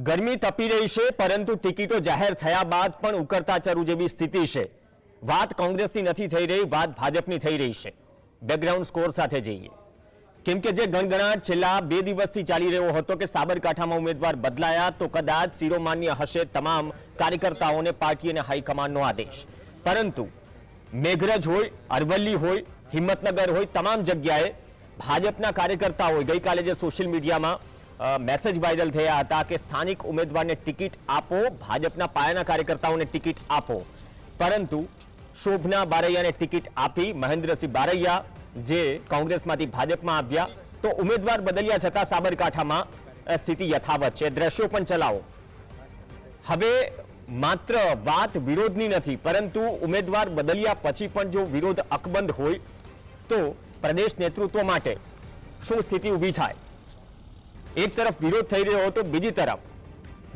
ગરમી તપી રહી છે, પરંતુ ટિકિટો જાહેર થયા બાદ પણ ઉકળતા ચરુ જેવી સ્થિતિ છે। વાત કોંગ્રેસની નથી થઈ રહી, વાત ભાજપની થઈ રહી છે। બેકગ્રાઉન્ડ સ્કોર સાથે જઈએ, કેમ કે જે ગણગણાટ છેલ્લા 2 દિવસથી ચાલી રહ્યો હતો કે સાબરકાંઠામાં ઉમેદવાર બદલાયા તો કદાચ શિરોમાન્ય હશે તમામ કાર્યકર્તાઓને પાર્ટી અને હાઈકમાન્ડનો આદેશ, પરંતુ મેઘરજ હોય, અરવલ્લી હોય, હિંમતનગર હોય, તમામ જગ્યાએ ભાજપના કાર્યકર્તાઓએ ગઈકાલે જે સોશિયલ મીડિયામાં મેસેજ વાયરલ થયા હતા કે સ્થાનિક ઉમેદવારને ટિકિટ આપો, ભાજપના પાયાના કાર્યકર્તાઓને ટિકિટ આપો, પરંતુ શોભના બારૈયાને ટિકિટ આપી મહેન્દ્રસિંહ બારૈયા જે કોંગ્રેસમાંથી ભાજપમાં આવ્યા, તો ઉમેદવાર બદલ્યા છતાં સાબરકાંઠામાં સ્થિતિ યથાવત છે। દ્રશ્યો પણ ચલાવો। હવે માત્ર વાત વિરોધની નથી, પરંતુ ઉમેદવાર બદલ્યા પછી પણ જો વિરોધ અકબંધ હોય તો પ્રદેશ નેતૃત્વ માટે શું સ્થિતિ ઊભી થાય? એક તરફ વિરોધ થઈ રહ્યો હતો, બીજી તરફ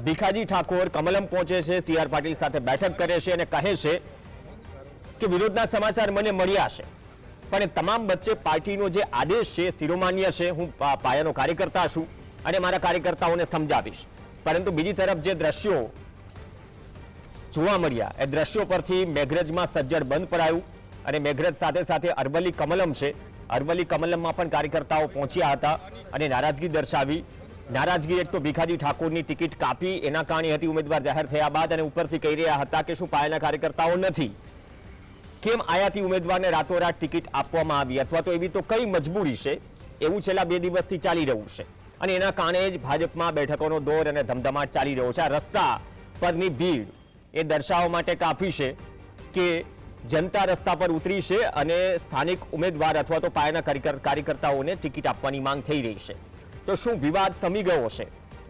ભીખાજી ઠાકોર કમલમ પહોંચે છે, સી આર પાટીલ સાથે બેઠક કરે છે અને કહે છે કે વિરોધના સમાચાર મને મળ્યા છે, પણ તમામ વચ્ચે પાર્ટીનો જે આદેશ છે શિરોમાન્ય છે, હું પાયાનો કાર્યકર્તા છું અને મારા કાર્યકર્તાઓને સમજાવીશ। પરંતુ બીજી તરફ જે દ્રશ્યો જોવા મળ્યા એ દ્રશ્યો પરથી મેઘરજમાં સજ્જડ બંધ પડાયું અને મેઘરજ સાથે સાથે અરવલ્લી કમલમ છે, અરવલ્લી કમલમમાં પણ કાર્યકર્તાઓ પહોંચ્યા હતા અને નારાજગી દર્શાવી। નારાજગી એક તો ભીખાજી ઠાકોરની ટિકિટ કાપી એના કારણે હતી ઉમેદવાર જાહેર થયા બાદ, અને ઉપરથી કહી રહ્યા હતા કે શું પાયાના કાર્યકર્તાઓ નથી, કેમ આયાથી ઉમેદવારને રાતોરાત ટિકિટ આપવામાં આવી, અથવા તો એવી તો કઈ મજબૂરી છે, એવું છેલ્લા 2 દિવસથી ચાલી રહ્યું છે અને એના કારણે જ ભાજપમાં બેઠકોનો દોર અને ધમધમાટ ચાલી રહ્યો છે। આ રસ્તા પરની ભીડ એ દર્શાવવા માટે કાફી છે કે જનતા રસ્તા પર ઉતરી છે અને સ્થાનિક ઉમેદવાર અથવા તો પાયાના કાર્યકર્તાઓને ટિકિટ આપવાની માંગ થઈ રહી છે। તો શું વિવાદ સમી ગયો છે?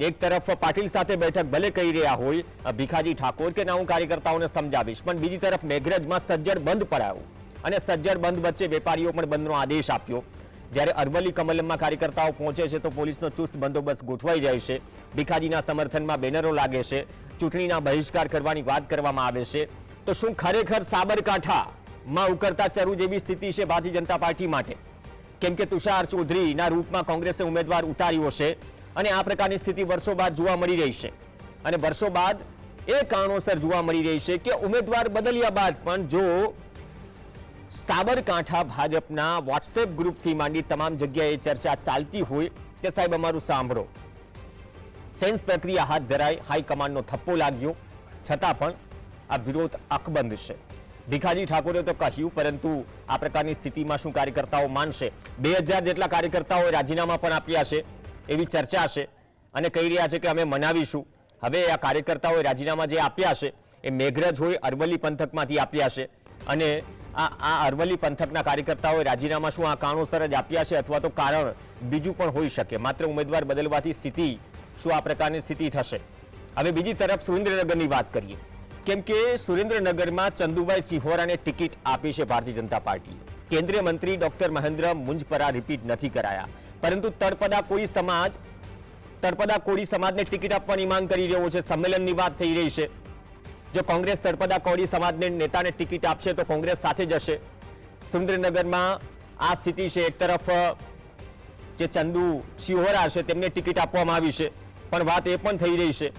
એક તરફ પાટીલ સાથે બેઠક ભલે કહી રહ્યા હોય ભીખાજી ઠાકોર કે ના હું કાર્યકર્તાઓને સમજાવીશ, પણ બીજી તરફ મેઘરજમાં સજ્જડ બંધ પડાયું અને સજ્જડ બંધ વચ્ચે વેપારીઓ પણ બંધનો આદેશ આપ્યો। જ્યારે અરવલ્લી કમલમમાં કાર્યકર્તાઓ પહોંચે છે તો પોલીસનો ચુસ્ત બંદોબસ્ત ગોઠવાઈ જાય છે, ભીખાજીના સમર્થનમાં બેનરો લાગે છે, ચૂંટણીના બહિષ્કાર કરવાની વાત કરવામાં આવે છે। તો શું ખરેખર સાબરકાંઠામાં ઉકળતા ચરુ જેવી સ્થિતિ છે ભારતીય જનતા પાર્ટી માટે? કેમ કે તુષાર ચૌધરીના રૂપમાં કોંગ્રેસે ઉમેદવાર ઉતાર્યો છે અને આ પ્રકારની સ્થિતિ વર્ષો બાદ જોવા મળી રહી છે, અને વર્ષો બાદ એ કારણોસર જોવા મળી રહી છે કે ઉમેદવાર બદલ્યા બાદ પણ જો સાબરકાંઠા ભાજપના વોટ્સએપ ગ્રુપથી માંડી તમામ જગ્યાએ ચર્ચા ચાલતી હોય કે સાહેબ અમારું સાંભળો, સેન્સ પ્રક્રિયા હાથ ધરાઈ, હાઈકમાન્ડનો થપ્પો લાગ્યો, છતાં પણ આ વિરોધ અકબંધ છે। ભીખાજી ઠાકોરે તો કહ્યું, પરંતુ આ પ્રકારની સ્થિતિમાં શું કાર્યકર્તાઓ માનશે? 2000 જેટલા કાર્યકર્તાઓએ રાજીનામા પણ આપ્યા છે એવી ચર્ચા છે અને કહી રહ્યા છે કે અમે મનાવીશું। હવે આ કાર્યકર્તાઓએ રાજીનામા જે આપ્યા છે એ મેઘરજ હોય, અરવલ્લી પંથકમાંથી આપ્યા છે અને આ અરવલ્લી પંથકના કાર્યકર્તાઓએ રાજીનામા શું આ કારણોસર જ આપ્યા છે અથવા તો કારણ બીજું પણ હોઈ શકે? માત્ર ઉમેદવાર બદલવાથી સ્થિતિ શું આ પ્રકારની સ્થિતિ થશે? હવે બીજી તરફ સુરેન્દ્રનગરની વાત કરીએ, કેમ કે સુરેન્દ્રનગરમાં ચંદુભાઈ સિંહોરાને ટિકિટ આપી છે ભારતીય જનતા પાર્ટીએ। કેન્દ્રીય મંત્રી ડોક્ટર મહેન્દ્ર મુંજપરા રિપીટ નથી કરાયા, પરંતુ તળપદા કોળી સમાજને ટિકિટ આપવાની માંગ કરી રહ્યો છે। સંમેલનની વાત થઈ રહી છે, જો કોંગ્રેસ તળપદા કોળી સમાજને નેતાને ટિકિટ આપશે તો કોંગ્રેસ સાથે જશે। સુરેન્દ્રનગરમાં આ સ્થિતિ છે। એક તરફ જે ચંદુ સિંહોરા છે તેમને ટિકિટ આપવામાં આવી છે, પણ વાત એ પણ થઈ રહી છે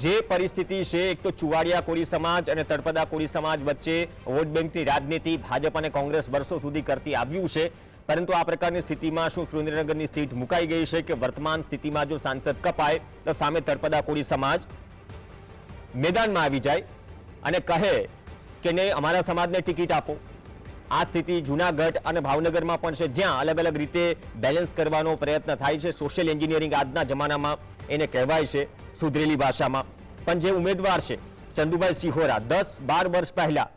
જે પરિસ્થિતિ છે, એક તો ચુવાડિયા કોળી સમાજ અને તળપદા કોળી સમાજ વચ્ચે વોટ બેંકની રાજનીતિ ભાજપ અને કોંગ્રેસ વર્ષો સુધી કરતી આવ્યું છે, પરંતુ આ પ્રકારની સ્થિતિમાં શું સુરેન્દ્રનગરની સીટ મુકાઈ ગઈ છે કે વર્તમાન સ્થિતિમાં જો સાંસદ કપાય તો સામે તળપદા કોળી સમાજ મેદાનમાં આવી જાય અને કહે કે નહીં અમારા સમાજને ટિકિટ આપો? આ સ્થિતિ જૂનાગઢ અને ભાવનગરમાં પણ છે, જ્યાં અલગ અલગ રીતે બેલેન્સ કરવાનો પ્રયત્ન થાય છે। સોશિયલ એન્જિનિયરિંગ આજના જમાનામાં એને કહેવાય છે સુધરેલી ભાષામાં। પણ જે ઉમેદવાર છે ચંદુભાઈ સિંહોરા 10-12 વર્ષ પહેલા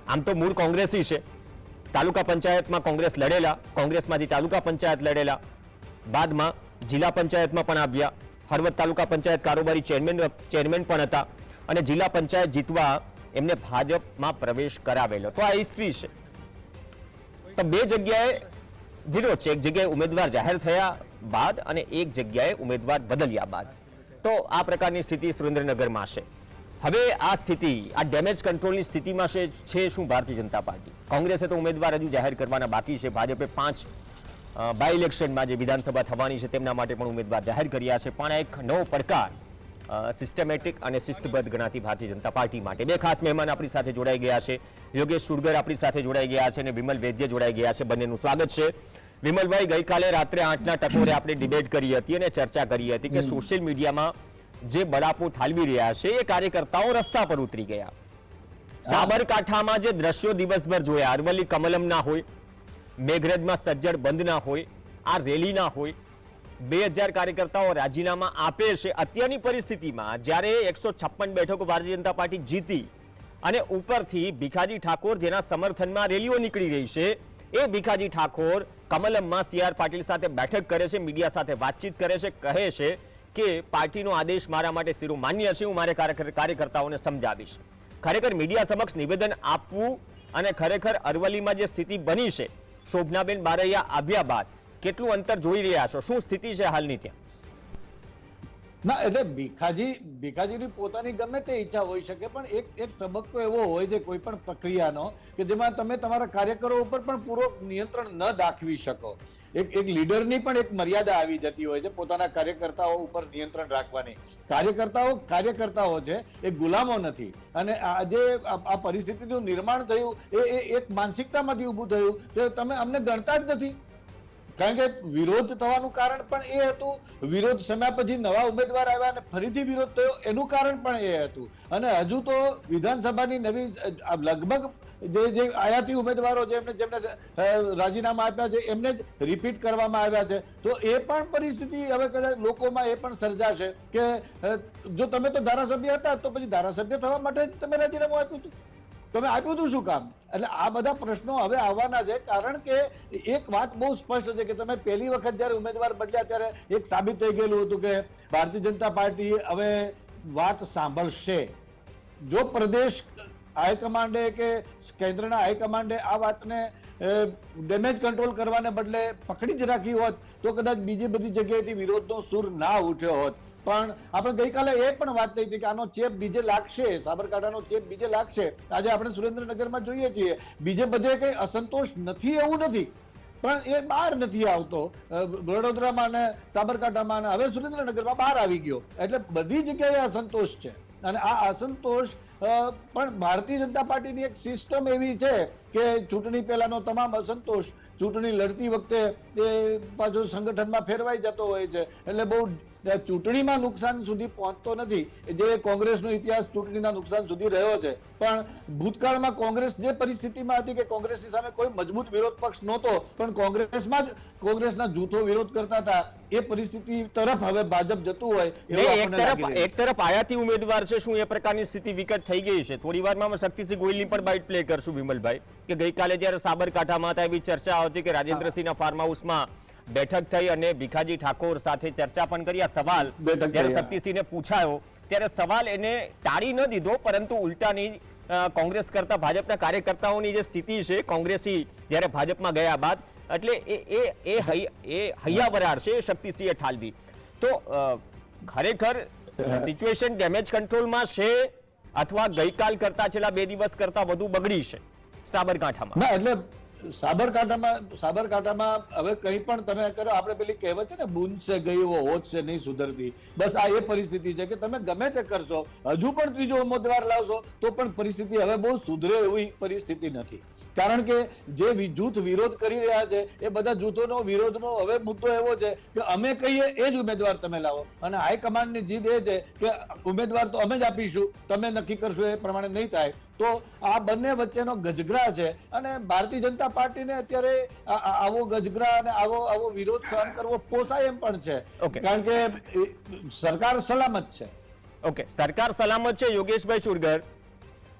આમ તો મૂળ કોંગ્રેસી છે, તાલુકા પંચાયતમાં કોંગ્રેસ લડેલા, કોંગ્રેસમાંથી તાલુકા પંચાયત લડેલા, બાદમાં જિલ્લા પંચાયતમાં પણ આવ્યા, હળવદ તાલુકા પંચાયત કારોબારી ચેરમેન પણ હતા અને જિલ્લા પંચાયત જીતવા એમને ભાજપમાં પ્રવેશ કરાવેલો। તો આ હિસ્ટ્રી છે। તો 2 જગ્યાએ વિરોધ છે, એક જગ્યાએ ઉમેદવાર જાહેર થયા બાદ અને એક જગ્યાએ ઉમેદવાર બદલ્યા બાદ। તો આ પ્રકારની સ્થિતિ સુરેન્દ્રનગરમાં છે। હવે આ સ્થિતિ, આ ડેમેજ કંટ્રોલની સ્થિતિમાં છે શું ભારતીય જનતા પાર્ટી? કોંગ્રેસે તો ઉમેદવાર હજુ જાહેર કરવાના બાકી છે, ભાજપે 5 બાય ઇલેક્શનમાં જે વિધાનસભા થવાની છે તેમના માટે પણ ઉમેદવાર જાહેર કર્યા છે, પણ એક નવો પડકાર સિસ્ટમેટિક અને શિસ્તબદ્ધ ગણાતી ભારતીય જનતા પાર્ટી માટે. બે ખાસ મહેમાન આપણી સાથે જોડાઈ ગયા છે. યોગેશ સુરગર આપણી સાથે જોડાઈ ગયા છે અને વિમલ વૈદ્ય જોડાઈ ગયા છે. બંનેનું સ્વાગત છે. વિમલભાઈ, ગઈકાલે રાત્રે 8ના ટકોરે આપણે ડિબેટ કરી હતી અને ચર્ચા કરી હતી કે સોશિયલ મીડિયામાં જે બળાપો ઠાલવી રહ્યા છે એ કાર્યકર્તાઓ રસ્તા પર ઉતરી ગયા. સાબરકાંઠામાં જે દ્રશ્યો દિવસભર જોયા, અરવલ્લી કમલમ ના હોય, મેઘરજમાં સજ્જડ બંધ ના હોય, આ રેલી ના હોય, 2000 કાર્યકર્તાઓ રાજીનામા આપે છે. અત્યારની પરિસ્થિતિમાં જ્યારે 156 બેઠકો ભારતીય જનતા પાર્ટી જીતી અને ઉપરથી ભીખાજી ઠાકોર જેના સમર્થનમાં રેલીઓ નીકળી રહી છે, એ ભીખાજી ઠાકોર કમલમમાં CR પાટીલ સાથે બેઠક કરે છે, મીડિયા સાથે વાતચીત કરે છે, કહે છે કે પાર્ટીનો આદેશ મારા માટે શિરોમાન્ય છે, હું મારે કાર્યકર્તાઓને સમજાવીશ. ખરેખર મીડિયા સમક્ષ નિવેદન આપવું અને ખરેખર અરવલ્લીમાં જે સ્થિતિ બની છે, શોભનાબેન બારૈયા આવ્યા બાદ કેટલું અંતર જોઈ રહ્યા છો? શું સ્થિતિ છે હાલની ત્યાં? ના, એટલે ભીખાજીની પોતાની ગમે તે ઈચ્છા હોઈ શકે, પણ એક તબક્કો એવો હોય છે કોઈ પણ પ્રક્રિયાનો કે જેમાં તમે તમારા કાર્યકરો ઉપર પણ પૂરો નિયંત્રણ ન દાખવી શકો. એક લીડરની પણ એક મર્યાદા આવી જતી હોય છે પોતાના કાર્યકર્તાઓ ઉપર નિયંત્રણ રાખવાની. કાર્યકર્તાઓ છે, એ ગુલામો નથી. અને આજે આ પરિસ્થિતિનું નિર્માણ થયું એ એક માનસિકતામાંથી ઊભું થયું કે તમે અમને ગણતા જ નથી. કારણ કે વિરોધ થવાનું કારણ પણ એ હતું, વિરોધ સમય પછી નવા ઉમેદવાર આવ્યા અને ફરીથી વિરોધ થયો એનું કારણ પણ એ હતું. અને હજુ તો વિધાનસભાની નવી લગભગ જે આયાતી ઉમેદવારો છે જેમને રાજીનામા આપ્યા છે એમને જ રિપીટ કરવામાં આવ્યા છે. તો એ પણ પરિસ્થિતિ હવે કદાચ લોકોમાં એ પણ સર્જાશે કે જો તમે તો ધારાસભ્ય હતા તો પછી ધારાસભ્ય થવા માટે જ તમે રાજીનામું આપ્યું હતું, તમે આપ્યું હતું શું કામ? એટલે આ બધા પ્રશ્નો હવે આવવાના છે. કારણ કે એક વાત બહુ સ્પષ્ટ છે કે તમે પહેલી વખત જયારે ઉમેદવાર બદલ્યા ત્યારે એક સાબિત થઈ ગયેલું હતું કે ભારતીય જનતા પાર્ટી હવે વાત સાંભળશે. જો પ્રદેશ હાઈકમાન્ડે કે કેન્દ્રના હાઈકમાન્ડે આ વાતને ડેમેજ કંટ્રોલ કરવાને બદલે પકડી જ રાખી હોત તો કદાચ બીજી બધી જગ્યાએથી વિરોધનો સૂર ના ઉઠ્યો હોત. પણ આપણે ગઈકાલે એ પણ વાત થઈ હતી કે આનો ચેપ બીજે લાગશે, સાબરકાંઠાનો ચેપ બીજે લાગશે. આજે આપણે સુરેન્દ્રનગરમાં જોઈએ છીએ, બીજે બધે કઈ અસંતોષ નથી એવું નથી, પણ એ બહાર નથી આવતો. વડોદરામાં અને સાબરકાંઠામાં અને હવે સુરેન્દ્રનગરમાં બહાર આવી ગયો. એટલે બધી જગ્યાએ અસંતોષ છે. અને આ અસંતોષ પણ ભારતીય જનતા પાર્ટીની એક સિસ્ટમ એવી છે કે ચૂંટણી પહેલાનો તમામ અસંતોષ ચૂંટણી લડતી વખતે એ પાછો સંગઠનમાં ફેરવાઈ જતો હોય છે. એટલે બહુ ચૂંટણીમાં નુકસાન સુધી પહોંચતો નથી, જે કોંગ્રેસનો ઇતિહાસ ચૂંટણીના નુકસાન સુધી રહ્યો છે. પણ ભૂતકાળમાં કોંગ્રેસ જે પરિસ્થિતિમાં હતી કે કોંગ્રેસની સામે કોઈ મજબૂત વિરોધ પક્ષ નહોતો, પણ કોંગ્રેસમાં જ કોંગ્રેસના જૂથો વિરોધ કરતા હતા, એ પરિસ્થિતિ તરફ હવે ભાજપ જતું હોય. એક તરફ આયાતી ઉમેદવાર છે, શું એ પ્રકારની સ્થિતિ વિકટ થઈ ગઈ છે? થોડી વારમાં શક્તિસિંહ ગોહિલની પણ બાઇટ પ્લે કરશું વિમલભાઈ, કે ગઈકાલે જ્યારે સાબરકાંઠામાં એવી ચર્ચા હતી કે રાજેન્દ્રસિંહના ફાર્મ હાઉસમાં બેઠક થઈ અને ભીખાજી ઠાકોર સાથે ચર્ચા પણ કરી. આ સવાલ જ્યારે શક્તિસિંહને પૂછાયો ત્યારે સવાલ એને ટાળી ન દીધો, પરંતુ ઉલટાની કોંગ્રેસ કરતા ભાજપના કાર્યકર્તાઓની જે સ્થિતિ છે, કોંગ્રેસી જ્યારે ભાજપમાં ગયા બાદ, એટલે એ હૈયાવરાર છે શક્તિસિંહે ઠાલવી. તો ખરેખર સિચ્યુએશન ડેમેજ કંટ્રોલમાં છે અથવા ગઈકાલ કરતા છેલ્લા 2 દિવસ કરતા વધુ બગડી છે સાબરકાંઠામાં? ના, એટલે સાબરકાંઠામાં હવે કંઈ પણ તમે કરો, આપણે પેલી કહેવત છે ને, બૂંદ સે ગઈ વો હોશ સે નહીં સુધરતી, બસ આ એ પરિસ્થિતિ છે કે તમે ગમે તે કરશો, હજુ પણ ત્રીજો ઉમેદવાર લાવશો તો પણ પરિસ્થિતિ હવે બહુ સુધરે એવી પરિસ્થિતિ નથી. કારણ કે જે જૂથ વિરોધ કરી રહ્યા છે એ બધા જૂથોનો વિરોધનો હવે મુદ્દો એવો છે કે અમે કહીએ એ જ ઉમેદવાર તમે લાવો, અને હાઈકમાન્ડની જીદ એ છે કે ઉમેદવાર તો અમે જ આપીશું, તમે નક્કી કરશો એ પ્રમાણે નહીં થાય. તો આ બંને વચ્ચેનો ગજગરા છે અને ભારતીય જનતા પાર્ટીને અત્યારે આવો ગજગરા અને આવો વિરોધ સહન કરવો પોસાય એમ પણ છે. કારણ કે સરકાર સલામત છે. ઓકે, સરકાર સલામત છે. યોગેશભાઈ સુરગર,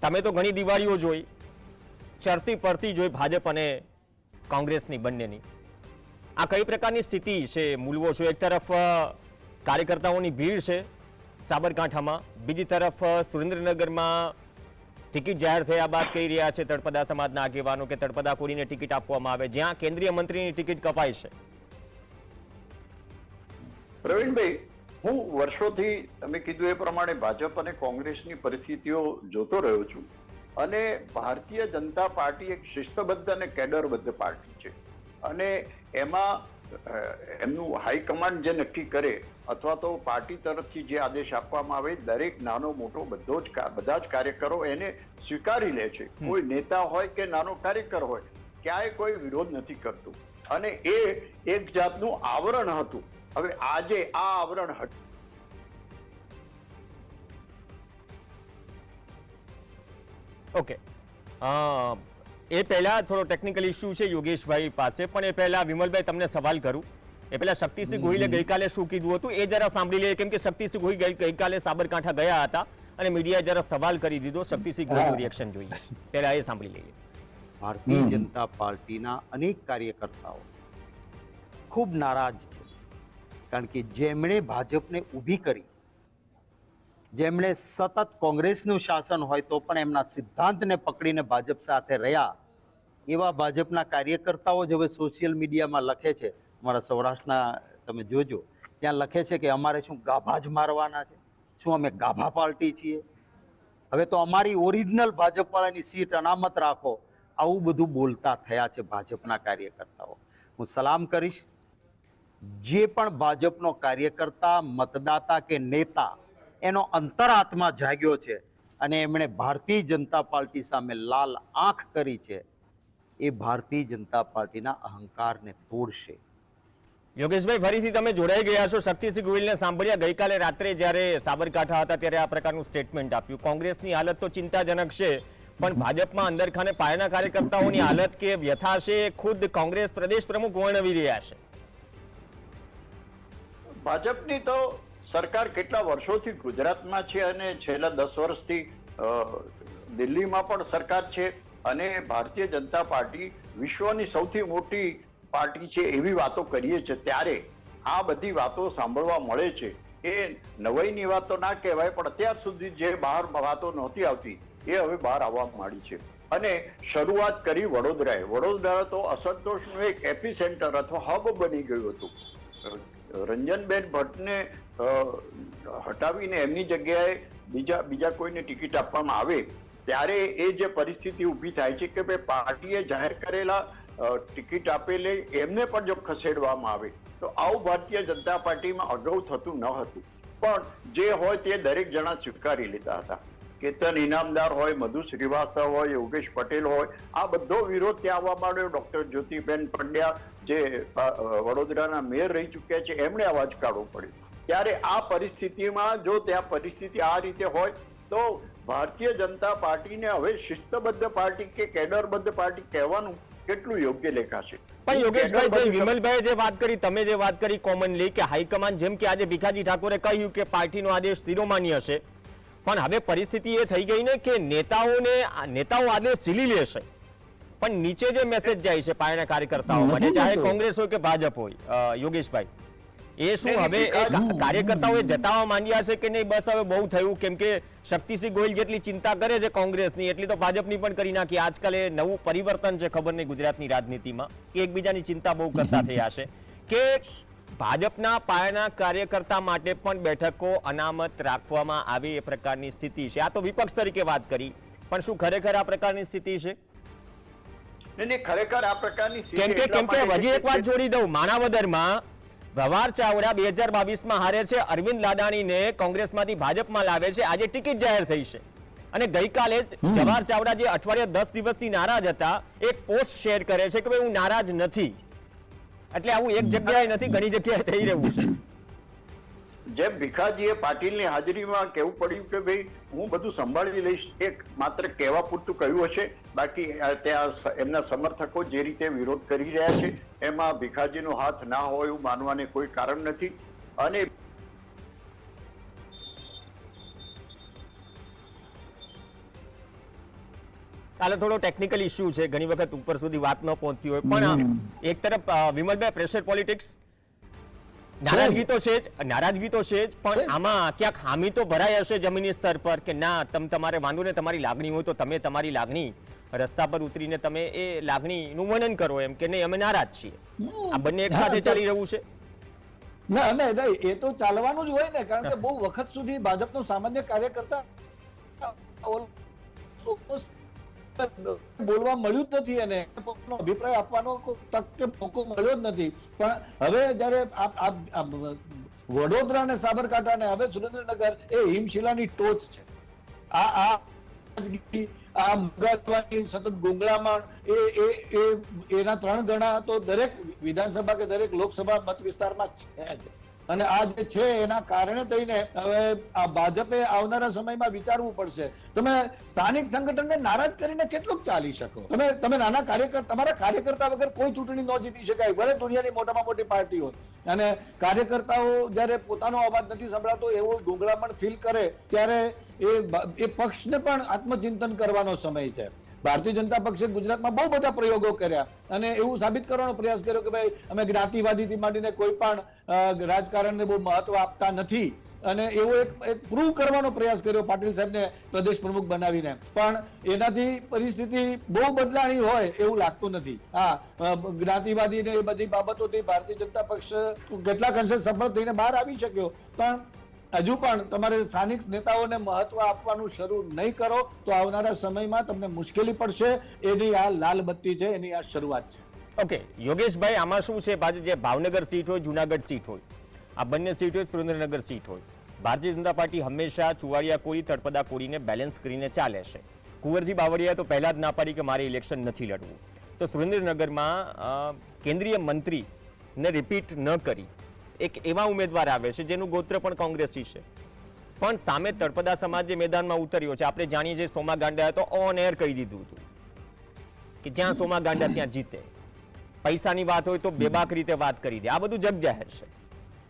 તમે તો ઘણી દિવાળીઓ જોઈ, ચરતી પડતી જોઈ ભાજપ અને કોંગ્રેસની બંનેની. આ કઈ પ્રકારની સ્થિતિ છે મૂલવો છો? એક તરફ કાર્યકર્તાઓની ભીડ છે સાબરકાંઠામાં, બીજી તરફ સુરેન્દ્રનગરમાં ટિકિટ જાહેર થયા બાદ કહી રહ્યા છે તળપદા સમાજના આગેવાનો કે તળપદા કોરીને ટિકિટ આપવામાં આવે, જ્યાં કેન્દ્રીય મંત્રીની ટિકિટ કપાય છે. પ્રવીણભાઈ, હું વર્ષોથી તમે કીધું એ પ્રમાણે ભાજપ અને કોંગ્રેસની પરિસ્થિતિઓ જોતો રહ્યો છું, અને ભારતીય જનતા પાર્ટી એક શિસ્તબદ્ધ અને કેડરબદ્ધ પાર્ટી છે, અને એમાં એમનું હાઈકમાન્ડ જે નક્કી કરે અથવા તો પાર્ટી તરફથી જે આદેશ આપવામાં આવે દરેક નાનો મોટો બધા જ કાર્યકરો એને સ્વીકારી લે છે. કોઈ નેતા હોય કે નાનો કાર્યકર હોય ક્યાંય કોઈ વિરોધ નથી કરતું અને એ એક જાતનું આવરણ હતું. હવે આજે આ આવરણ ઓકે, એ પહેલા થોડો ટેકનિકલ ઇસ્યુ છે યોગેશભાઈ પાસે, પણ એ પહેલા વિમલભાઈ તમને સવાલ કરું. એ પહેલા શક્તિસિંહ ગોહિલે ગઈકાલે શું કીધું હતું એ જરા સાંભળી લઈએ, કેમ કે શક્તિસિંહ ગોહિલ ગઈકાલે સાબરકાંઠા ગયા હતા અને મીડિયાએ જરા સવાલ કરી દીધો. શક્તિસિંહ ગોહિલનું રિએક્શન જોઈએ, પહેલા એ સાંભળી લઈએ. ભારતીય જનતા પાર્ટીના અનેક કાર્યકર્તાઓ ખૂબ નારાજ છે, કારણ કે જેમણે ભાજપને ઊભી કરી, જેમણે સતત કોંગ્રેસનું શાસન હોય તો પણ એમના સિદ્ધાંતને પકડીને ભાજપ સાથે રહ્યા, એવા ભાજપના કાર્યકર્તાઓ જ હવે સોશિયલ મીડિયામાં લખે છે. અમારા સૌરાષ્ટ્રના તમે જોજો, ત્યાં લખે છે કે અમારે શું ગાભા જ મારવાના છે, શું અમે ગાભા પાર્ટી છીએ, હવે તો અમારી ઓરિજિનલ ભાજપવાળાની સીટ અનામત રાખો, આવું બધું બોલતા થયા છે ભાજપના કાર્યકર્તાઓ. હું સલામ કરીશ જે પણ ભાજપનો કાર્યકર્તા, મતદાતા કે નેતા એનો અંતરાત્મા જાગ્યો છે અને એમણે ભારતીય જનતા પાર્ટી સામે લાલ આંખ કરી છે, એ ભારતીય જનતા પાર્ટીના અહંકારને તોડશે. યોગેશભાઈ, ફરીથી તમે જોડાઈ ગયા છો. શક્તિસિંહ ગોહિલને સાંભળ્યા, ગઈકાલે રાત્રે જ્યારે સાબરકાંઠા હતા ત્યારે આ પ્રકારનું સ્ટેટમેન્ટ આપ્યું. કોંગ્રેસની હાલત તો ચિંતાજનક છે, પણ ભાજપમાં અંદરખાને પાયાના કાર્યકર્તાઓની હાલત કે વ્યથા છે ખુદ કોંગ્રેસ પ્રદેશ પ્રમુખ વર્ણવી રહ્યા છે. ભાજપની તો સરકાર કેટલા વર્ષોથી ગુજરાતમાં છે અને છેલ્લા 10 વર્ષથી દિલ્હીમાં પણ સરકાર છે અને ભારતીય જનતા પાર્ટી વિશ્વની સૌથી મોટી પાર્ટી છે એવી વાતો કરીએ છીએ, ત્યારે આ બધી વાતો સાંભળવા મળે છે. એ નવાઈની વાતો ના કહેવાય, પણ અત્યાર સુધી જે બહાર વાતો નહોતી આવતી એ હવે બહાર આવવા માંડી છે. અને શરૂઆત કરી વડોદરાએ. વડોદરા તો અસંતોષનું એક એપી સેન્ટર અથવા હબ બની ગયું હતું. રંજનબેન ભટ્ટને હટાવીને એમની જગ્યાએ બીજા કોઈને ટિકિટ આપવામાં આવે ત્યારે એ જે પરિસ્થિતિ ઊભી થાય છે કે ભાઈ પાર્ટીએ જાહેર કરેલા ટિકિટ આપેલી એમને પણ જો ખસેડવામાં આવે તો આવું ભારતીય જનતા પાર્ટીમાં અગાઉ થતું ન હતું. પણ જે હોય તે દરેક જણા સ્વીકારી લેતા હતા. કેતન ઇનામદાર હોય, મધુ શ્રીવાસ્તવ હોય, યોગેશ પટેલ હોય, આ બધો વિરોધ ત્યાં આવવા માંડ્યો. ડોક્ટર જ્યોતિબેન પંડ્યા જે વડોદરાના મેયર રહી ચૂક્યા છે એમણે અવાજ કાઢવો પડ્યો. ત્યારે આ પરિસ્થિતિમાં જો ત્યાં પરિસ્થિતિ આ રીતે હોય તો ભારતીય જનતા પાર્ટીને હવે શિસ્તબદ્ધ પાર્ટી કે કેડરબદ્ધ પાર્ટી કહેવાનું કેટલું યોગ્ય લેખાશે. પણ યોગેશભાઈ, જે વિમલભાઈ જે વાત કરી, તમે જે વાત કરી કોમનલી કે હાઈકમાન્ડ, જેમ કે આજે ભીખાજી ઠાકોરે કહ્યું કે પાર્ટીનો આદેશ શિરોમાન્ય હશે, પણ હવે પરિસ્થિતિ એ થઈ ગઈ ને કે નેતાઓ આદેશ ઝીલી લેશે, પણ નીચે જે મેસેજ જાય છે પાયાના કાર્યકર્તાઓ માટે, ચાહે કોંગ્રેસ હોય કે ભાજપ હોય, યોગેશભાઈ, એ શું હવે કાર્યકર્તાઓએ જતાવવા માંડ્યા છે કે નહીં બસ હવે બહુ થયું? કેમ કે શક્તિસિંહ ગોહિલ જેટલી ચિંતા કરે છે કોંગ્રેસની એટલી તો ભાજપની પણ કરી નાખી. આજકાલ એ નવું પરિવર્તન છે, ખબર નહીં ગુજરાતની રાજનીતિમાં, એકબીજાની ચિંતા બહુ કરતા થયા છે કે ભાજપના પાયાના કાર્યકર્તા માટે પણ બેઠકો અનામત રાખવામાં આવે એ પ્રકારની સ્થિતિ છે. આ તો વિપક્ષ તરીકે વાત કરી, પણ શું ખરેખર આ પ્રકારની સ્થિતિ છે? ખરેખર આ પ્રકારની કેમ કે હજી એક વાત જોડી દઉં, માણાવદરમાં ભવાર ચાવડા 2022માં હારે છે, અરવિંદ લાડાણીને કોંગ્રેસમાંથી ભાજપમાં લાવે છે, આજે ટિકિટ જાહેર થઈ છે અને ગઈકાલે જવાહર ચાવડા જે અઠવાડિયા 10 દિવસથી નારાજ હતા, એક પોસ્ટ શેર કરે છે કે ભાઈ હું નારાજ નથી. એટલે આવું એક જગ્યાએ નથી, ઘણી જગ્યાએ થઈ રહ્યું છે. જેમ ભીખાજીએ પાટીલની હાજરીમાં કહેવું પડ્યું કે ભાઈ હું બધું સંભાળી લઈશ, એક માત્ર કહેવા પૂરતું કહ્યું હશે, બાકી ત્યાં એમના સમર્થકો જે રીતે વિરોધ કરી રહ્યા છે એમાં ભીખાજીનો હાથ ના હોય એવું માનવાને કોઈ કારણ નથી. અને ચાલો, થોડો ટેકનિકલ ઇસ્યુ છે, ઘણી વખત ઉપર સુધી વાત ન પહોંચતી હોય, પણ એક તરફ વિમલભાઈ પ્રેશર પોલિટિક્સ, નારાજગી તો છે જ, પણ આમાં ક્યાંક ખામી તો ભરાઈ હશે જમીની સ્તર પર કે ના, તમારે વાંધો ને તમારી લાગણી હોય તો તમે તમારી લાગણી રસ્તા પર ઉતરીને તમે એ લાગણીનું વર્ણન કરો એમ કે નહીં અમે નારાજ છીએ. આ બંને એક સાથે ચાલી રહ્યું છે. ના, એ તો ચાલવાનું જ હોય ને, કારણ કે બહુ વખત સુધી ભાજપનો સામાન્ય કાર્યકર્તા બોલવા મળ્યું જ નથી, એને પોતાનો અભિપ્રાય આપવાનો તક કે મોકો મળ્યો જ નથી. પણ હવે જયારે વડોદરા અને સાબરકાંઠા અને હવે સુરેન્દ્રનગર એ હિમશિલાની ટોચ છે. આ મંગાવવાની સતત ગુંગળામણ એના 3 ગણા તો દરેક વિધાનસભા કે દરેક લોકસભા મત વિસ્તારમાં છે જ. અને આ જે છે એના કારણે થઈને હવે આ ભાજપે આવનારા સમયમાં વિચારવું પડશે. તમે સ્થાનિક સંગઠનને નારાજ કરીને કેટલુંક ચાલી શકો? તમે નાના તમારા કાર્યકર્તા વગર કોઈ ચૂંટણી ન જીતી શકાય, ભલે દુનિયાની મોટામાં મોટી પાર્ટી હોય. અને કાર્યકર્તાઓ જયારે પોતાનો અવાજ નથી સંભળાતો એવો ગુંગળામણ ફીલ કરે ત્યારે એ પક્ષને પણ આત્મચિંતન કરવાનો સમય છે. ભારતીય જનતા પક્ષે ગુજરાતમાં બહુ બધા પ્રયોગો કર્યા અને એવું સાબિત કરવાનો પ્રયાસ કર્યો કે ભાઈ અમે જ્ઞાતિવાદીથી માંડીને કોઈ પણ રાજકારણને બહુ મહત્વ આપતા નથી. અને એવો એક પ્રૂવ કરવાનો પ્રયાસ કર્યો પાટીલ સાહેબને પ્રદેશ પ્રમુખ બનાવીને. પણ એનાથી પરિસ્થિતિ બહુ બદલાણી હોય એવું લાગતું નથી. જ્ઞાતિવાદી ને એ બધી બાબતોથી ભારતીય જનતા પક્ષ કેટલાક અંશે સફળ થઈને બહાર આવી શક્યો, પણ હજુ પણ તમારે સ્થાનિક નેતાઓને મહત્વ આપવાનું શરૂ નહીં કરો તો આવનારા સમયમાં તમને મુશ્કેલી પડશે. એની આ લાલ બત્તી છે, એની આ શરૂઆત છે. ઓકે યોગેશભાઈ, આમાં શું છે, પાછું જે ભાવનગર સીટ હોય, જુનાગઢ સીટ હોય, આ બંને સીટ હોય, સુરેન્દ્રનગર સીટ હોય, ભારતીય જનતા પાર્ટી હંમેશા ચુવાડિયા કોળી તળપદા કોળીને બેલેન્સ કરીને ચાલે છે. કુંવરજી બાવળિયાએ તો પહેલા જ ના પાડી કે મારે ઇલેક્શન નથી લડવું. તો સુરેન્દ્રનગરમાં કેન્દ્રીય મંત્રીને રિપીટ ન કરી એક એવા ઉમેદવાર આવે છે જેનું ગોત્ર પણ કોંગ્રેસી છે, પણ સામે તળપદા સમાજ જે મેદાનમાં ઉતર્યો છે. આપણે જાણીએ છીએ સોમા ગાંડાએ તો ઓન એર કહી દીધું હતું કે જ્યાં સોમા ગાંડા ત્યાં જીતે. પૈસાની વાત હોય તો બેબાક રીતે વાત કરી દે. આ બધું જગ જાહેર છે.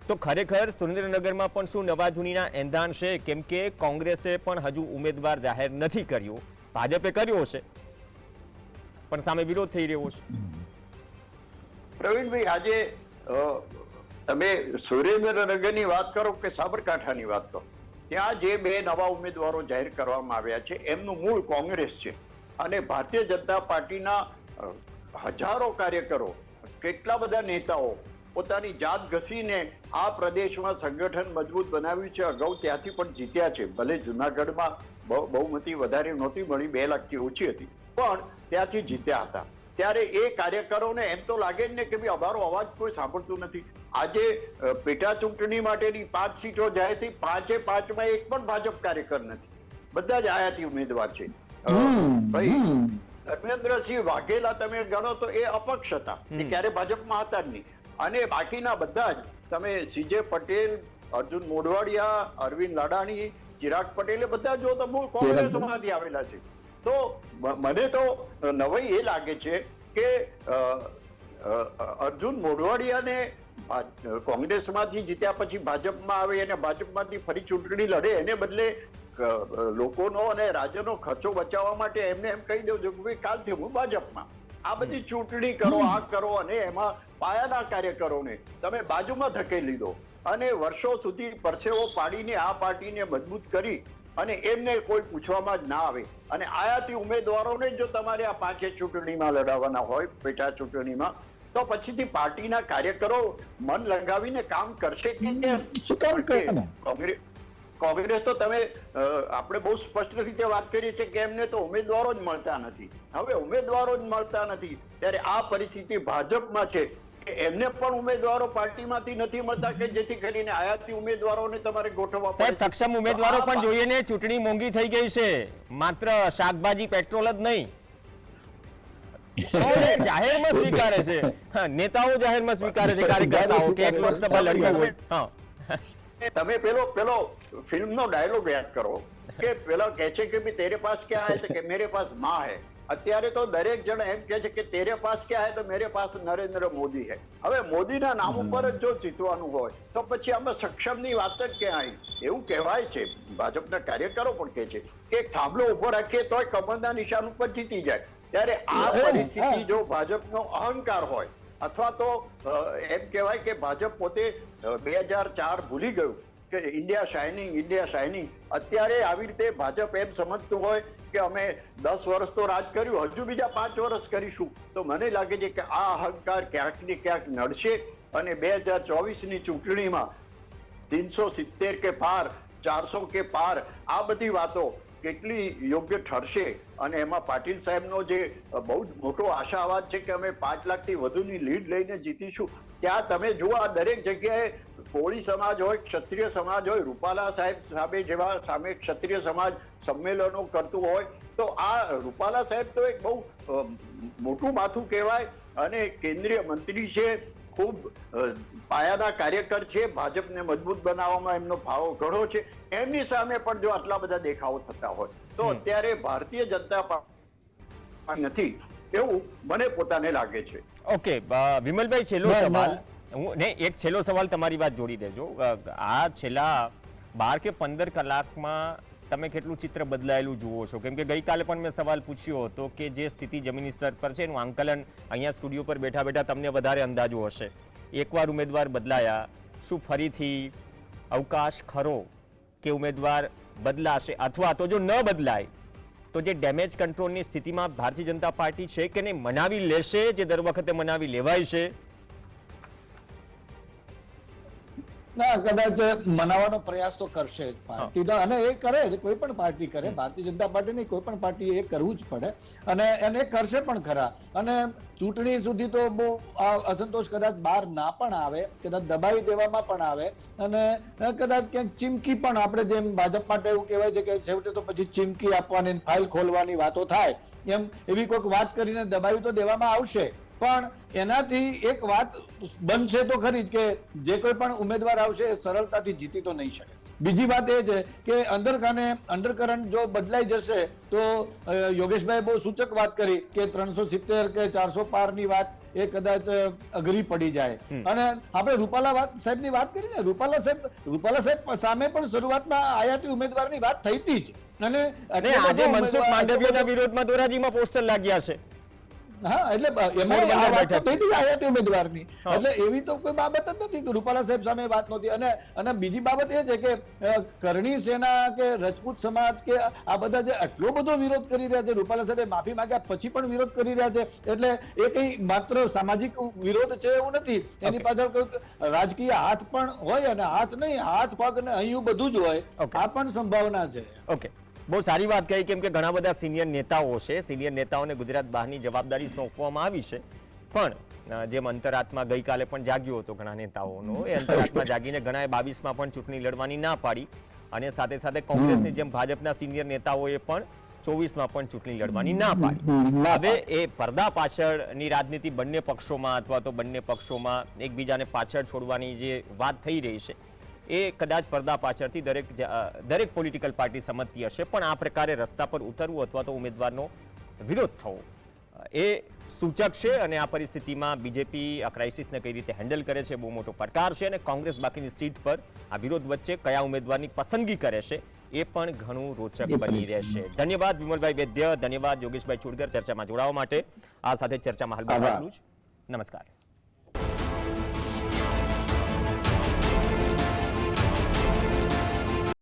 તો ખરેખર સુરેન્દ્રનગરમાં પણ શું નવા જૂનીના એંધાણ છે? કેમ કે કોંગ્રેસે પણ હજુ ઉમેદવાર જાહેર નથી કર્યો, ભાજપે કર્યો છે પણ સામે વિરોધ થઈ રહ્યો છે. પ્રવીણભાઈ, આજે તમે સુરેન્દ્રનગરની વાત કરો કે સાબરકાંઠાની વાત કરો, ત્યાં જે 2 નવા ઉમેદવારો જાહેર કરવામાં આવ્યા છે એમનું મૂળ કોંગ્રેસ છે. અને ભારતીય જનતા પાર્ટીના હજારો કાર્યકરો, કેટલા બધા નેતાઓ પોતાની જાત ઘસીને આ પ્રદેશમાં સંગઠન મજબૂત બનાવ્યું છે. અગાઉ ત્યાંથી પણ જીત્યા છે. ભલે જુનાગઢમાં બહુમતી વધારે નહોતી મળી, 2 લાખથી ઓછી હતી, પણ ત્યાંથી જીત્યા હતા. ત્યારે એ કાર્યકરોને એમ તો લાગે જ ને કે ભાઈ અમારો અવાજ કોઈ સાંભળતું નથી. આજે પેટા ચૂંટણી માટેની 5 સીટો જાહેર થઈ, 5માં એક પણ ભાજપ કાર્યકર નથી, બધા જ આયાતી ઉમેદવાર છે. ભાઈ ધર્મેન્દ્રસિંહ વાઘેલા તમે ગણો તો એ અપક્ષ હતા, એ ક્યારે ભાજપમાં હતા જ નહીં. અને બાકીના બધા જ તમે CJ પટેલ, અર્જુન મોઢવાડિયા, અરવિંદ લાડાણી, ચિરાગ પટેલ, બધા જો તો મૂળ કોંગ્રેસમાંથી આવેલા છે. તો મને તો નવાઈ એ લાગે છે કે અર્જુન મોઢવાડિયાને કોંગ્રેસમાંથી જીત્યા પછી ભાજપમાં આવે અને ભાજપમાંથી ફરી ચૂંટણી લડે, એને બદલે લોકોનો અને રાજ્યનો ખર્ચો બચાવવા માટે એમને એમ કહી દઉં છું કે કાલથી હું ભાજપમાં. આ બધી ચૂંટણી કરો, આ કરો, અને એમાં પાયાના કાર્યકરોને તમે બાજુમાં ધકેલી દો અને વર્ષો સુધી પરસેવો પાડીને આ પાર્ટીને મજબૂત કરી અને એમને કોઈ પૂછવામાં જ ના આવે. અને આયાતી ઉમેદવારોને જો તમારે આ 5 ચૂંટણીમાં લડાવવાના હોય, પેટા ચૂંટણીમાં, તો પછીથી પાર્ટીના કાર્યકરો મન લગાવીને કામ કરશે કે કેમ? કોંગ્રેસ તો તમે આપણે બહુ સ્પષ્ટ રીતે વાત કરીએ છીએ કે એમને તો ઉમેદવારો જ મળતા નથી. હવે ઉમેદવારો જ મળતા નથી ત્યારે આ પરિસ્થિતિ ભાજપમાં છે કે એમને પણ ઉમેદવારો પાર્ટીમાંથી નથી મળતા કે જેથી કરીને આયાતી ઉમેદવારોને તમારે ગોઠવવા. સાહેબ, સક્ષમ ઉમેદવારો પણ જોઈએ ને. ચૂંટણી મોંઘી થઈ ગઈ છે, માત્ર શાકભાજી પેટ્રોલ જ નહીં. જાહેરમાં સ્વીકારે છે, નેતાઓ જાહેરમાં સ્વીકારે છે કાર્યકર્તાઓ કે એક લોકસભા લડવું હોય. તમે પેલો ફિલ્મનો ડાયલોગ યાદ કરો કે પેલો કહે છે કે ભાઈ તેરે પાસ ક્યાં હૈ? તો કે મેરે પાસ માં હૈ. અત્યારે તો દરેક જણ એમ કહે છે કે તેરે પાસ ક્યાં હૈ? તો મેરે પાસ નરેન્દ્ર મોદી હૈ. હવે મોદીના નામ ઉપર જ જો જીતવાનું હોય તો પછી આમાં સક્ષમની વાત જ ક્યાં આવી? એવું કહેવાય છે, ભાજપના કાર્યકરો પણ કહે છે કે થાંભલો ઉભો રાખીએ તોય કમળના નિશાન ઉપર જીતી જાય. ત્યારે આ પરિસ્થિતિ જો ભાજપનો અહંકાર હોય અથવા તો એમ કહેવાય કે ભાજપ પોતે 2004 ભૂલી ગયું કે ઇન્ડિયા શાઇનિંગ, ઇન્ડિયા શાઇનિંગ. અત્યારે આવી રીતે ભાજપ એમ સમજતું હોય કે અમે 10 વર્ષ તો રાજ કર્યું, હજુ બીજા 5 વર્ષ કરીશું, તો મને લાગે છે કે આ અહંકાર ક્યાંક ને ક્યાંક નડશે. અને 2024ની ચૂંટણીમાં 370 કે પાર, 400 કે પાર, આ બધી વાતો કેટલી યોગ્ય ઠરશે અને એમાં પાટીલ સાહેબનો જે બહુ જ મોટો આશાવાદ છે કે અમે 5 લાખથી વધુની લીડ લઈને જીતીશું, ત્યાં તમે જુઓ આ દરેક જગ્યાએ કોળી સમાજ હોય, ક્ષત્રિય સમાજ હોય, રૂપાલા સાહેબ સામે ક્ષત્રિય સમાજ સંમેલનો કરતું હોય, તો આ રૂપાલા સાહેબ તો એક બહુ મોટું માથું કહેવાય અને કેન્દ્રીય મંત્રી છે, ખૂબ પાયાના કાર્યકર છે, ભાજપને મજબૂત બનાવવામાં એમનો ફાળો ઘણો છે, એમની સામે પણ જો આટલા બધા દેખાવો થતા હોય તો અત્યારે ભારતીય જનતા પાર્ટી નથી એવું મને પોતાને લાગે છે. ઓકે વિમલભાઈ, છેલ્લો સવાલ એક છેલ્લો સવાલ તમારી વાત જોડી દેજો. આ છેલ્લા 12 કે 15 કલાકમાં તમે કેટલું ચિત્ર બદલાયેલું જુઓ છો? કેમ કે ગઈકાલે પણ મેં સવાલ પૂછ્યો હતો કે જે સ્થિતિ જમીની સ્તર પર છે એનું આંકલન અહીંયા સ્ટુડિયો પર બેઠા બેઠા તમને વધારે અંદાજો હશે. એકવાર ઉમેદવાર બદલાયા, શું ફરીથી અવકાશ ખરો કે ઉમેદવાર બદલાશે, અથવા તો જો ન બદલાય તો જે ડેમેજ કંટ્રોલની સ્થિતિમાં ભારતીય જનતા પાર્ટી છે કે નહીં, મનાવી લેશે જે દર વખતે મનાવી લેવાય છે? ના, કદાચ મનાવવાનો પ્રયાસ તો કરશે જ પાર્ટી, અને એ કરે છે, કોઈ પણ પાર્ટી કરે, ભારતીય જનતા પાર્ટી નહીં, કોઈ પણ પાર્ટી એ કરવું જ પડે અને એને કરશે પણ ખરા. અને ચૂંટણી સુધી તો બહુ અસંતોષ કદાચ બહાર ના પણ આવે, કદાચ દબાવી દેવામાં પણ આવે અને કદાચ ક્યાંક ચીમકી પણ, આપણે જેમ ભાજપ માટે એવું કહેવાય છે કે છેવટે તો પછી ચીમકી આપવાની, ફાઇલ ખોલવાની વાતો થાય, એમ એવી કોઈક વાત કરીને દબાવી તો દેવામાં આવશે. પણ એનાથી એક વાત બનશે તો ખરી જ કે જે કોઈ પણ ઉમેદવાર આવશે એ સરળતાથી જીતી તો નહીં શકે. બીજી વાત એ છે કે અંડરકરન્ટ જો બદલાઈ જશે તો યોગેશભાઈ બહુ સૂચક વાત કરી કે 370 કે 400 પારની વાત એ કદાચ અઘરી પડી જાય. અને આપણે રૂપાલા સાહેબની વાત કરી ને, રૂપાલા સાહેબ સામે પણ શરૂઆતમાં આયાતી ઉમેદવારની વાત થઈ હતી જ, અને આજે મનસુખ માંડવિયાના વિરોધમાં ધોરાજીમાં પોસ્ટર લાગ્યા છે. હા, એટલે એમાં આ વાત તો થઈ હતી આયાતી ઉમેદવારની, એટલે એવી તો કોઈ બાબત જ નથી કે રૂપાલા સાહેબ સામે વાત નહોતી. અને બીજી બાબત એ છે કે કરણી સેના કે રજપૂત સમાજ કે આ બધા જે આટલો બધો વિરોધ કરી રહ્યા છે, રૂપાલા સાહેબે માફી માંગ્યા પછી પણ વિરોધ કરી રહ્યા છે, એટલે એ કઈ માત્ર સામાજિક વિરોધ છે એવું નથી, એની પાછળ કોઈક રાજકીય હાથ પણ હોય, અને હાથ નહીં, હાથ પગ ને અહીં બધું જ હોય, આ પણ સંભાવના છે. ઓકે, બહુ સારી વાત કહી. કેમ કે ઘણા બધા સિનિયર નેતાઓ છે, સિનિયર નેતાઓને ગુજરાત બહારની જવાબદારી સોંપવામાં આવી છે, પણ જેમ અંતરાત્મા ગઈકાલે પણ જાગ્યો હતો ઘણા નેતાઓનો, એ અંતરાત્મા જાગીને ઘણાએ 22માં પણ ચૂંટણી લડવાની ના પાડી, અને સાથે સાથે કોંગ્રેસની જેમ ભાજપના સિનિયર નેતાઓએ પણ 24માં પણ ચૂંટણી લડવાની ના પાડી. હવે એ પડદા પાછળની રાજનીતિ બંને પક્ષોમાં, અથવા તો બંને પક્ષોમાં એકબીજાને પાછળ છોડવાની જે વાત થઈ રહી છે, એ કદાચ પડદા પાછળથી દરેક પોલિટિકલ પાર્ટી સમજતી હશે, પણ આ પ્રકારે રસ્તા પર ઉતરવું અથવા તો ઉમેદવારનો વિરોધ થવો એ સૂચક છે. અને આ પરિસ્થિતિમાં બીજેપી આ ક્રાઇસિસને કઈ રીતે હેન્ડલ કરે છે બહુ મોટો પડકાર છે, અને કોંગ્રેસ બાકીની સીટ પર આ વિરોધ વચ્ચે કયા ઉમેદવારની પસંદગી કરે છે એ પણ ઘણું રોચક બની રહેશે. ધન્યવાદ વિમલભાઈ વૈદ્ય, ધન્યવાદ યોગેશભાઈ ચુડગર ચર્ચામાં જોડાવા માટે. આ સાથે ચર્ચામાં હાલ બસ આટલું જ. નમસ્કાર.